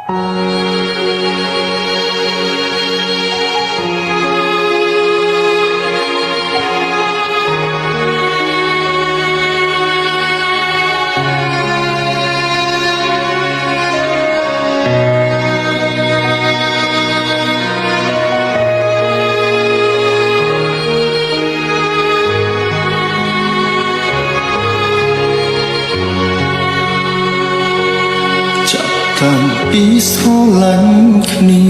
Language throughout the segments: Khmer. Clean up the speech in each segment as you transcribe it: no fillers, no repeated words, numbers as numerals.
តាំងពីស្រឡាញ់គ្នា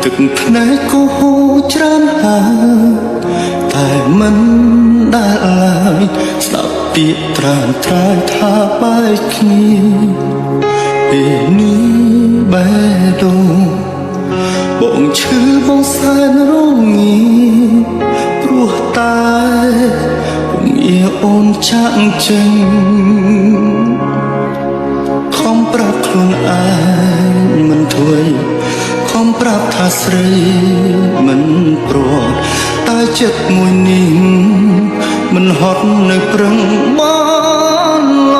ទឹកភ្នែកក៏ហូរច្រើនហើយតែមិនដែលឡើយស្ដាប់ពាក្យត្រានត្រាយថាបែកគ្នាពេលនេះបែរដូងបងឈឺបងសែនរងាព្រោះតែបងយាអូនចាក់ចេញខំប្រាប់ខ្លួនឯងមិនធ្វើខំប្រាប់ថាស្រីមិនព្រោះតែចិត្តមួយនេះមិនហត់នៅប្រឹងបានឡ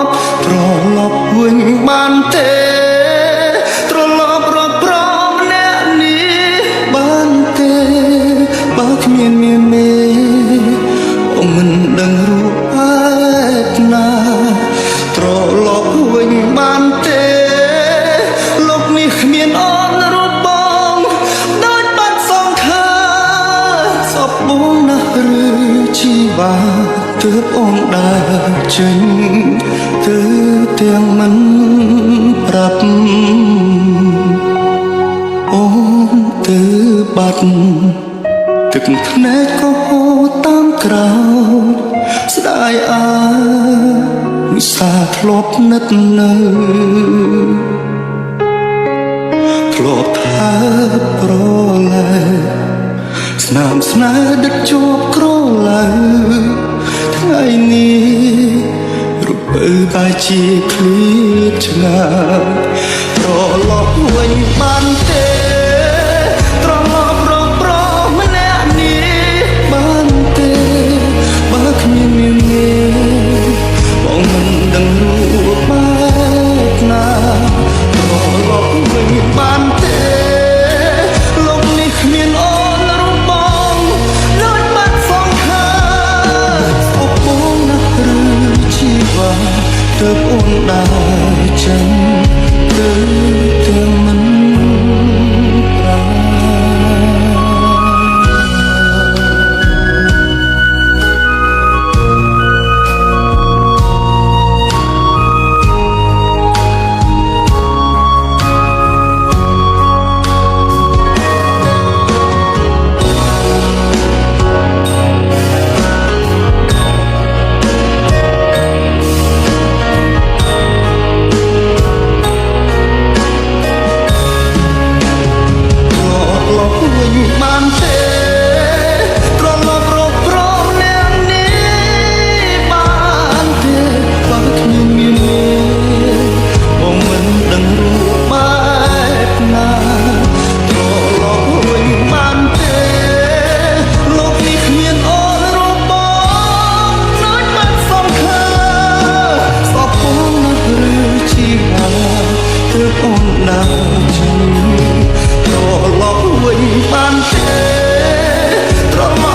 ប់ត្រឡប់វិញបានទេត្រឡប់រកប្រម្នាក់នេះបានទេបើគ្មានមានមេអូនមិនដឹងរូបហេតុណាត្រឡប់វិញបានទេលោកនេះគ្មានអូនរូបបងដូចបាត់សងខាសពបងណាស់ឬជីវ៉ាទើបអូនដើរចេញទើបទាំងមិនប្រាប់អូនទើបបាត់ទឹកភ្នែកក៏ហូរតាមក្រោយស្ដាយអើវិសាធ្លាប់នឹកនៅធ្លាប់ថាប្រលែស្នាមស្នេហ៍ដឹកជាប់ក្រឡាថ្ងៃនេះរពើបែរជាឃ្លាតឆ្ងាយត្រឡប់វិញបានទេត្រឡប់រកប្រម្នាក់នេះបានទេបើគ្មានមានងារបងមិនដឹងរូបបែបណាត្រឡប់វិញបានទេលោកនេះគ្មានអូនរូបបងដូចបាត់សងខាអបបងណាស់ឬជីវ៉ាទើបអូនដើរចេញទើបទាំងមិនប្រាបានទេត្រឡប់រកប្រម្នាក់នេះបានទេបើគ្មានមានបងមិនដឹងរូបបែបណាត្រឡប់វិញបានទេលោកនេះគ្មានអូនរូបបងដូចបាត់សងខាសពបងណាស់ឬជីវ៉ាទើបអូនដើរចេញត្រឡប់វិញបានទេត្រឡប់